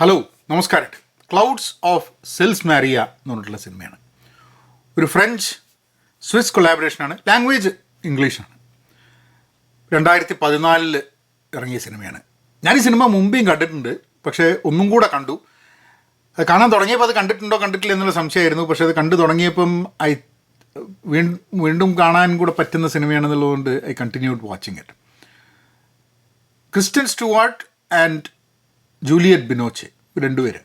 Hello നമസ്കാരം. Clouds of Sils Maria എന്ന് പറഞ്ഞിട്ടുള്ള സിനിമയാണ്. ഒരു ഫ്രഞ്ച് സ്വിസ് കൊളാബറേഷനാണ്. ലാംഗ്വേജ് ഇംഗ്ലീഷാണ്. 2014 ഇറങ്ങിയ സിനിമയാണ്. ഞാൻ ഈ സിനിമ മുമ്പേയും കണ്ടിട്ടുണ്ട്, പക്ഷേ ഒന്നും കൂടെ കണ്ടു. അത് കാണാൻ തുടങ്ങിയപ്പോൾ അത് കണ്ടിട്ടുണ്ടോ കണ്ടിട്ടില്ല എന്നുള്ള സംശയമായിരുന്നു. പക്ഷേ അത് കണ്ടു തുടങ്ങിയപ്പം വീണ്ടും കാണാൻ കൂടെ പറ്റുന്ന സിനിമയാണെന്നുള്ളതുകൊണ്ട് I continued watching it. Kristen Stewart and Juliette Binoche രണ്ടുപേര്.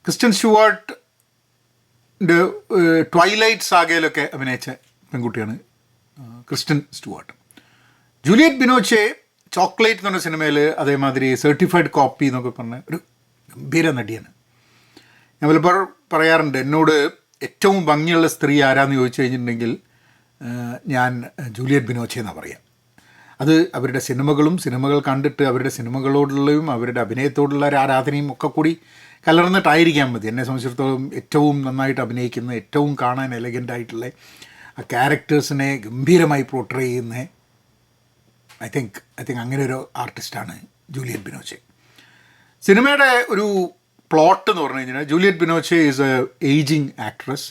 ക്രിസ്റ്റ്യൻ സ്റ്റുവാർട്ടിൻ്റെ ട്വൈലൈറ്റ് സാഗയിലൊക്കെ അഭിനയിച്ച പെൺകുട്ടിയാണ് Kristen Stewart. Juliette Binoche Chocolat എന്ന് പറഞ്ഞ സിനിമയിൽ അതേമാതിരി സർട്ടിഫൈഡ് കോപ്പി എന്നൊക്കെ പറഞ്ഞ ഒരു ഗംഭീര നടിയാണ്. ഞാൻ പലപ്പോഴും പറയാറുണ്ട്, എന്നോട് ഏറ്റവും ഭംഗിയുള്ള സ്ത്രീ ആരാന്ന് ചോദിച്ചു കഴിഞ്ഞിട്ടുണ്ടെങ്കിൽ ഞാൻ ജൂലിയറ്റ് ബിനോച്ചെ എന്നാണ് പറയാം. അത് അവരുടെ സിനിമകൾ കണ്ടിട്ട് അവരുടെ സിനിമകളോടുള്ളതും അവരുടെ അഭിനയത്തോടുള്ള ഒരു ആരാധനയും ഒക്കെ കൂടി കലർന്നിട്ടായിരിക്കാൻ മതി. എന്നെ സംബന്ധിച്ചിടത്തോളം ഏറ്റവും നന്നായിട്ട് അഭിനയിക്കുന്ന, ഏറ്റവും കാണാൻ എലഗൻ്റായിട്ടുള്ള ആ ക്യാരക്ടേഴ്സിനെ ഗംഭീരമായി പോർട്രേ ചെയ്യുന്ന ഐ തിങ്ക് അങ്ങനെ ഒരു ആർട്ടിസ്റ്റാണ് ജൂലിയറ്റ് ബിനോച്ചെ. സിനിമയുടെ ഒരു പ്ലോട്ട് എന്ന് പറഞ്ഞു കഴിഞ്ഞാൽ, Juliette Binoche is a ageing actress.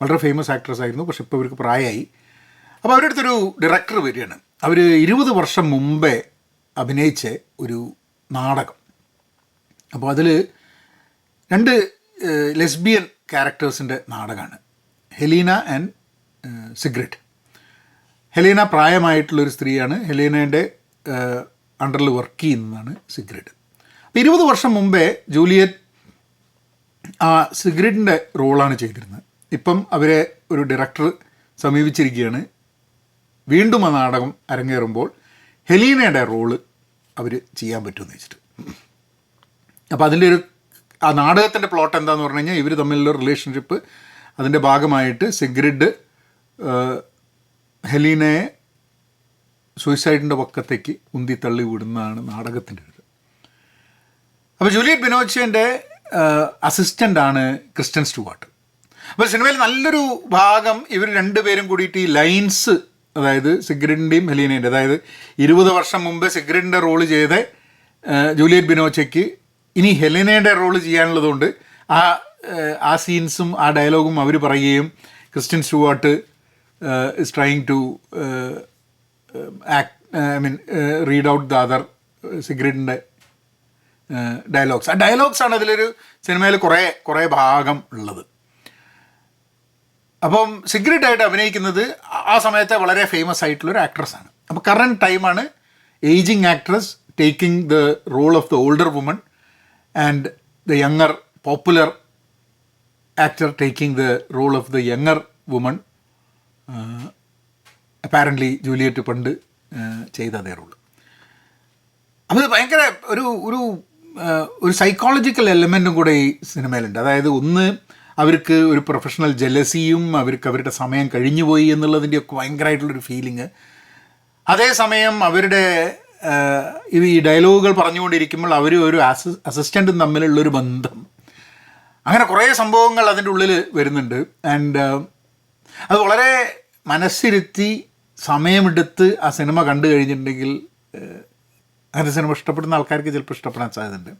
വളരെ ഫേമസ് ആക്ട്രസ് ആയിരുന്നു, പക്ഷെ ഇപ്പോൾ ഇവർക്ക് പ്രായമായി. അപ്പോൾ അവരുടെ അടുത്തൊരു ഡയറക്ടർ വരികയാണ്. അവർ 20 വർഷം മുമ്പേ അഭിനയിച്ച ഒരു നാടകം. അപ്പോൾ അതിൽ 2 ലെസ്ബിയൻ ക്യാരക്ടേഴ്സിൻ്റെ നാടകമാണ്, ഹെലീന ആൻഡ് സിഗ്രിഡ്. ഹെലീന പ്രായമായിട്ടുള്ളൊരു സ്ത്രീയാണ്. ഹെലീനയുടെ അണ്ടറിൽ വർക്ക് ചെയ്യുന്നതാണ് സിഗ്രിഡ്. അപ്പോൾ 20 വർഷം മുമ്പേ ജൂലിയറ്റ് ആ സിഗ്രിഡിൻ്റെ റോളാണ് ചെയ്തിരുന്നത്. ഇപ്പം അവരെ ഒരു ഡയറക്ടർ സമീപിച്ചിരിക്കുകയാണ്, വീണ്ടും ആ നാടകം അരങ്ങേറുമ്പോൾ ഹെലീനയുടെ റോള് അവർ ചെയ്യാൻ പറ്റുമെന്ന് വെച്ചിട്ട്. അപ്പോൾ അതിൻ്റെ ആ നാടകത്തിൻ്റെ പ്ലോട്ട് എന്താണെന്ന് പറഞ്ഞു കഴിഞ്ഞാൽ, ഇവർ തമ്മിലുള്ള റിലേഷൻഷിപ്പ്, അതിൻ്റെ ഭാഗമായിട്ട് സിഗ്രിഡ് ഹെലീനയെ സൂയിസൈഡിൻ്റെ പക്കത്തേക്ക് ഉന്തിത്തള്ളി വിടുന്നതാണ് നാടകത്തിൻ്റെ ഇത്. അപ്പോൾ ജൂലിയറ്റ് ബിനോച്ചേൻ്റെ അസിസ്റ്റൻ്റാണ് ക്രിസ്റ്റ്യൻ സ്റ്റുവാർട്ട്. അപ്പോൾ സിനിമയിൽ നല്ലൊരു ഭാഗം ഇവർ രണ്ടുപേരും കൂടിയിട്ട് ഈ ലൈൻസ്, അതായത് സിഗ്രിഡിൻ്റെയും ഹെലീനേൻ്റെ, അതായത് 20 വർഷം മുമ്പ് സിഗ്രിഡിൻ്റെ റോള് ചെയ്ത ജൂലിയറ്റ് ബിനോച്ചയ്ക്ക് ഇനി ഹെലീനയുടെ റോള് ചെയ്യാനുള്ളതുകൊണ്ട് ആ സീൻസും ആ ഡയലോഗും അവർ പറയുകയും Kristen Stewart is trying to read out the other സിഗ്രിഡിൻ്റെ ഡയലോഗ്സ്. ആ ഡയലോഗ്സാണ് അതിലൊരു സിനിമയിൽ കുറേ ഭാഗം ഉള്ളത്. അപ്പം സിഗ്രിഡായിട്ട് അഭിനയിക്കുന്നത് ആ സമയത്തെ വളരെ ഫേമസ് ആയിട്ടുള്ളൊരു ആക്ട്രസ്സാണ്. അപ്പോൾ കറൻറ്റ് ടൈമാണ് ageing actress taking the role of the older woman and the younger popular actor taking the role of the younger woman. Apparently Juliet പണ്ട് ചെയ്ത അതേ റോൾ. അപ്പോൾ ഇത് ഭയങ്കര ഒരു സൈക്കോളജിക്കൽ എലമെൻറ്റും കൂടെ ഈ സിനിമയിലുണ്ട്. അതായത് ഒന്ന്, അവർക്ക് ഒരു പ്രൊഫഷണൽ ജലസിയും അവർക്ക് അവരുടെ സമയം കഴിഞ്ഞുപോയി എന്നുള്ളതിൻ്റെയൊക്കെ ഭയങ്കരമായിട്ടുള്ളൊരു ഫീലിങ്. അതേസമയം അവരുടെ ഈ ഡയലോഗുകൾ പറഞ്ഞുകൊണ്ടിരിക്കുമ്പോൾ അവർ ഒരു അസിസ്റ്റൻറ്റും തമ്മിലുള്ളൊരു ബന്ധം, അങ്ങനെ കുറേ സംഭവങ്ങൾ അതിൻ്റെ ഉള്ളിൽ വരുന്നുണ്ട്. ആൻഡ് അത് വളരെ മനസ്സിരുത്തി സമയമെടുത്ത് ആ സിനിമ കണ്ടു കഴിഞ്ഞിട്ടുണ്ടെങ്കിൽ അങ്ങനത്തെ സിനിമ ഇഷ്ടപ്പെടുന്ന ആൾക്കാർക്ക് ചിലപ്പോൾ ഇഷ്ടപ്പെടാൻ സാധ്യതയുണ്ട്.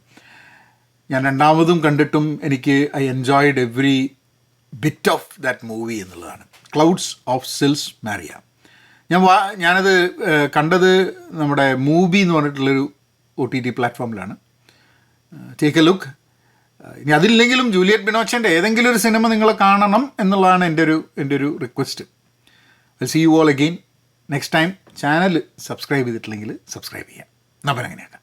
ഞാൻ രണ്ടാമതും കണ്ടിട്ടും എനിക്ക് I enjoyed every bit of that movie എന്നുള്ളതാണ്. Clouds of Sils Maria. ഞാനത് കണ്ടത് നമ്മുടെ മൂവി എന്ന് പറഞ്ഞിട്ടുള്ളൊരു OTT പ്ലാറ്റ്ഫോമിലാണ്. Take a look. ഇനി അതില്ലെങ്കിലും ജൂലിയറ്റ് ബിനോച്ചൻ്റെ ഏതെങ്കിലും ഒരു സിനിമ നിങ്ങൾ കാണണം എന്നുള്ളതാണ് എൻ്റെ ഒരു request. See you all again next time. Channel subscribe ചെയ്തിട്ടില്ലെങ്കിൽ സബ്സ്ക്രൈബ് ചെയ്യാം. അപ്പം അങ്ങനെയാക്കാം.